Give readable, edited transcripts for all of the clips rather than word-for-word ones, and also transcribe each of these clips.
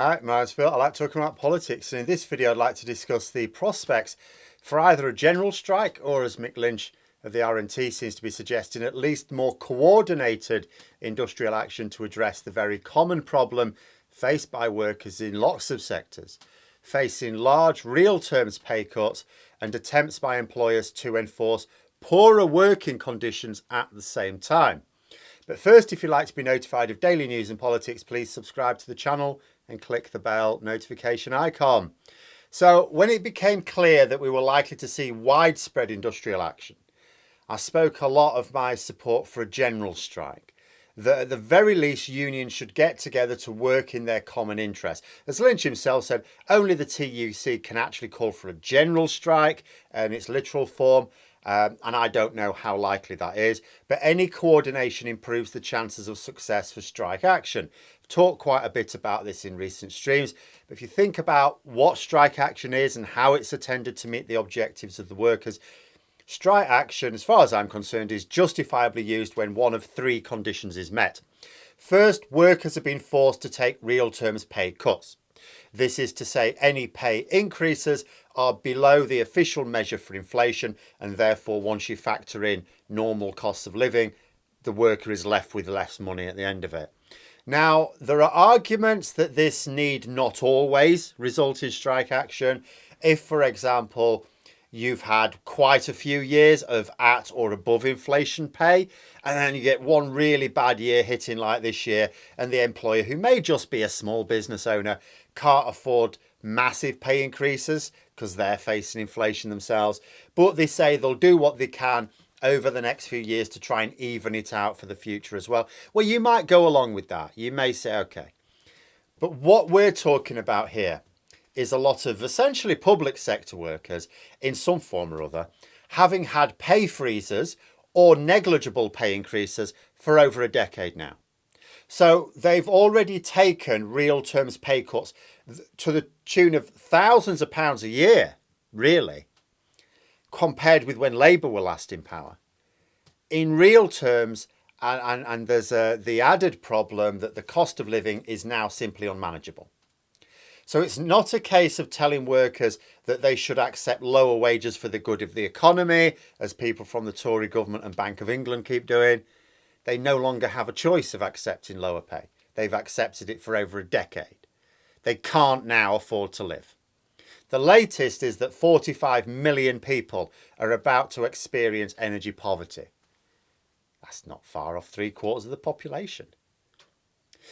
Hi, my name's Phil. I like talking about politics, and in this video I'd like to discuss the prospects for either a general strike or, as Mick Lynch of the RNT seems to be suggesting, at least more coordinated industrial action to address the very common problem faced by workers in lots of sectors, facing large real terms pay cuts and attempts by employers to enforce poorer working conditions at the same time. But first, if you'd like to be notified of daily news and politics, please subscribe to the channel and click the bell notification icon. So when it became clear that we were likely to see widespread industrial action, I spoke a lot of my support for a general strike, that at the very least unions should get together to work in their common interest. As Lynch himself said, only the TUC can actually call for a general strike in its literal form, and I don't know how likely that is, but any coordination improves the chances of success for strike action. I've talked quite a bit about this in recent streams, but if you think about what strike action is and how it's intended to meet the objectives of the workers, strike action, as far as I'm concerned, is justifiably used when one of three conditions is met. First, workers have been forced to take real terms pay cuts. This is to say any pay increases are below the official measure for inflation, and therefore once you factor in normal costs of living, the worker is left with less money at the end of it. Now, there are arguments that this need not always result in strike action. If, for example, you've had quite a few years of at or above inflation pay, and then you get one really bad year hitting like this year, and the employer, who may just be a small business owner, can't afford massive pay increases because they're facing inflation themselves, but they say they'll do what they can over the next few years to try and even it out for the future as well. Well, you might go along with that. You may say, okay. But what we're talking about here is a lot of essentially public sector workers in some form or other having had pay freezes or negligible pay increases for over a decade now. So they've already taken real terms pay cuts to the tune of thousands of pounds a year, really, compared with when Labour were last in power. In real terms, and there's the added problem that the cost of living is now simply unmanageable. So it's not a case of telling workers that they should accept lower wages for the good of the economy, as people from the Tory government and Bank of England keep doing. They no longer have a choice of accepting lower pay. They've accepted it for over a decade. They can't now afford to live. The latest is that 45 million people are about to experience energy poverty. That's not far off 3/4 of the population.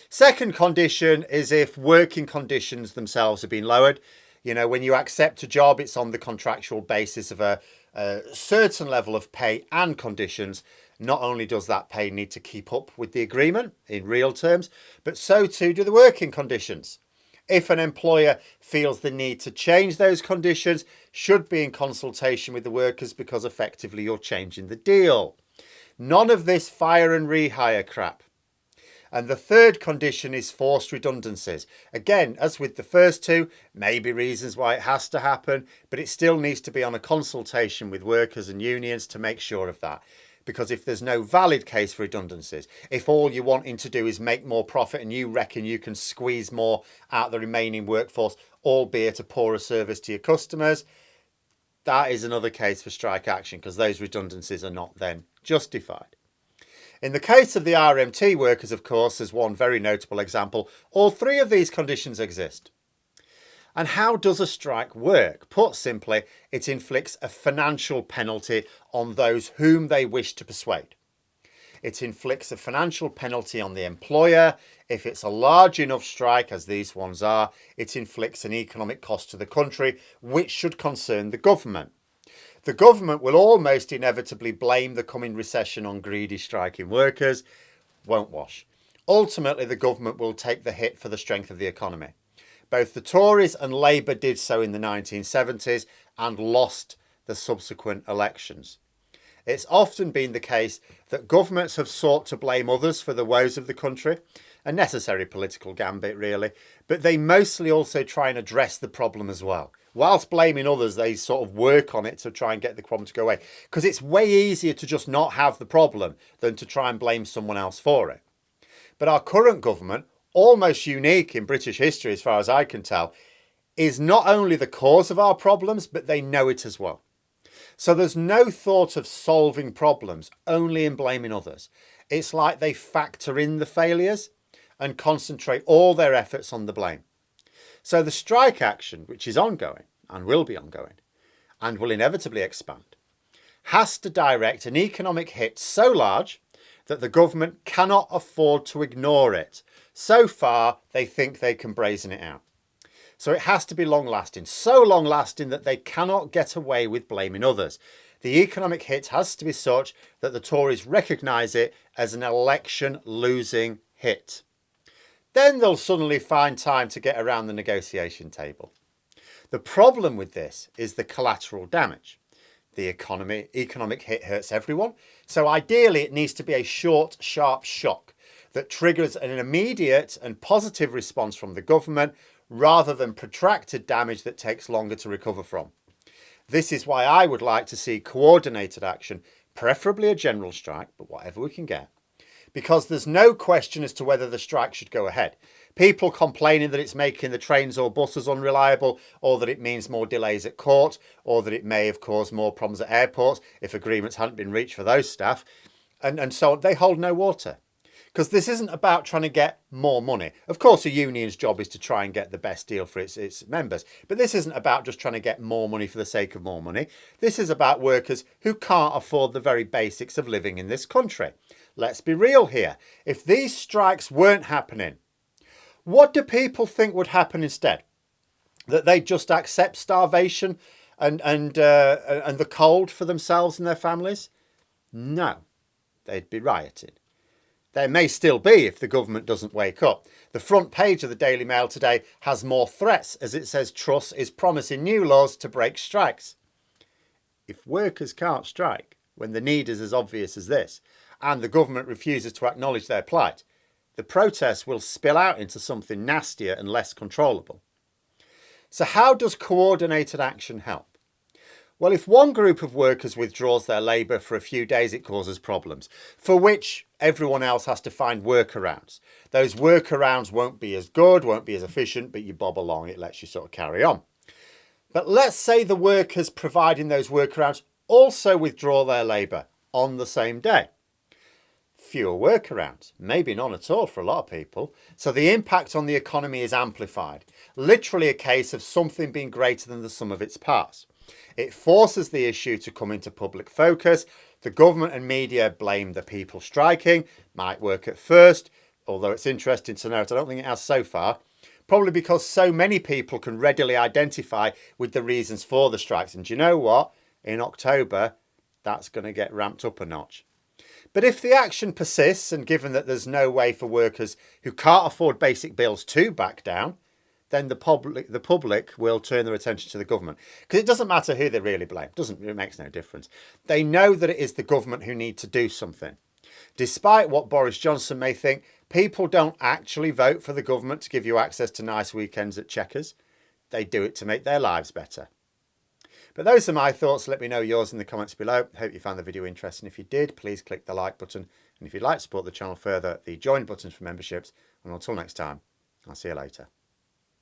Second condition is if working conditions themselves have been lowered. You know, when you accept a job, it's on the contractual basis of a certain level of pay and conditions. Not only does that pay need to keep up with the agreement in real terms, but so too do the working conditions. If an employer feels the need to change those conditions, should be in consultation with the workers, because effectively you're changing the deal. None of this fire and rehire crap. And the third condition is forced redundancies. Again, as with the first two, maybe reasons why it has to happen, but it still needs to be on a consultation with workers and unions to make sure of that. Because if there's no valid case for redundancies, if all you're wanting to do is make more profit and you reckon you can squeeze more out the remaining workforce, albeit a poorer service to your customers, that is another case for strike action, because those redundancies are not then justified. In the case of the RMT workers, of course, as one very notable example, all three of these conditions exist. And how does a strike work? Put simply, it inflicts a financial penalty on those whom they wish to persuade. It inflicts a financial penalty on the employer. If it's a large enough strike, as these ones are, it inflicts an economic cost to the country, which should concern the government. The government will almost inevitably blame the coming recession on greedy striking workers. Won't wash. Ultimately, the government will take the hit for the strength of the economy. Both the Tories and Labour did so in the 1970s and lost the subsequent elections. It's often been the case that governments have sought to blame others for the woes of the country, a necessary political gambit really, but they mostly also try and address the problem as well. Whilst blaming others, they sort of work on it to try and get the problem to go away, because it's way easier to just not have the problem than to try and blame someone else for it. But our current government almost unique in British history as far as I can tell, is not only the cause of our problems, but they know it as well. So there's no thought of solving problems, only in blaming others. It's like they factor in the failures and concentrate all their efforts on the blame. So the strike action, which is ongoing and will be ongoing and will inevitably expand, has to direct an economic hit so large that the government cannot afford to ignore it. So far, they think they can brazen it out. So it has to be long-lasting, so long-lasting that they cannot get away with blaming others. The economic hit has to be such that the Tories recognise it as an election-losing hit. Then they'll suddenly find time to get around the negotiation table. The problem with this is the collateral damage. The economic hit hurts everyone, so ideally it needs to be a short, sharp shock that triggers an immediate and positive response from the government, rather than protracted damage that takes longer to recover from. This is why I would like to see coordinated action, preferably a general strike, but whatever we can get. Because there's no question as to whether the strike should go ahead. People complaining that it's making the trains or buses unreliable, or that it means more delays at court, or that it may have caused more problems at airports if agreements hadn't been reached for those staff, and so on, they hold no water. Because this isn't about trying to get more money. Of course, a union's job is to try and get the best deal for its members. But this isn't about just trying to get more money for the sake of more money. This is about workers who can't afford the very basics of living in this country. Let's be real here. If these strikes weren't happening, what do people think would happen instead? That they'd just accept starvation and the cold for themselves and their families? No, they'd be rioting. There may still be if the government doesn't wake up. The front page of the Daily Mail today has more threats as it says Truss is promising new laws to break strikes. If workers can't strike when the need is as obvious as this, and the government refuses to acknowledge their plight, the protests will spill out into something nastier and less controllable. So how does coordinated action help? Well, if one group of workers withdraws their labour for a few days, it causes problems, for which everyone else has to find workarounds. Those workarounds won't be as good, won't be as efficient, but you bob along, it lets you sort of carry on. But let's say the workers providing those workarounds also withdraw their labour on the same day. Fewer workarounds, maybe none at all for a lot of people. So the impact on the economy is amplified, literally a case of something being greater than the sum of its parts. It forces the issue to come into public focus. The government and media blame the people striking. Might work at first, although it's interesting to note, I don't think it has so far. Probably because so many people can readily identify with the reasons for the strikes. And do you know what? In October, that's going to get ramped up a notch. But if the action persists, and given that there's no way for workers who can't afford basic bills to back down, then the public will turn their attention to the government. Because it doesn't matter who they really blame. It makes no difference. They know that it is the government who need to do something. Despite what Boris Johnson may think, people don't actually vote for the government to give you access to nice weekends at Chequers. They do it to make their lives better. But those are my thoughts. Let me know yours in the comments below. Hope you found the video interesting. If you did, please click the like button. And if you'd like to support the channel further, the join button for memberships. And until next time, I'll see you later.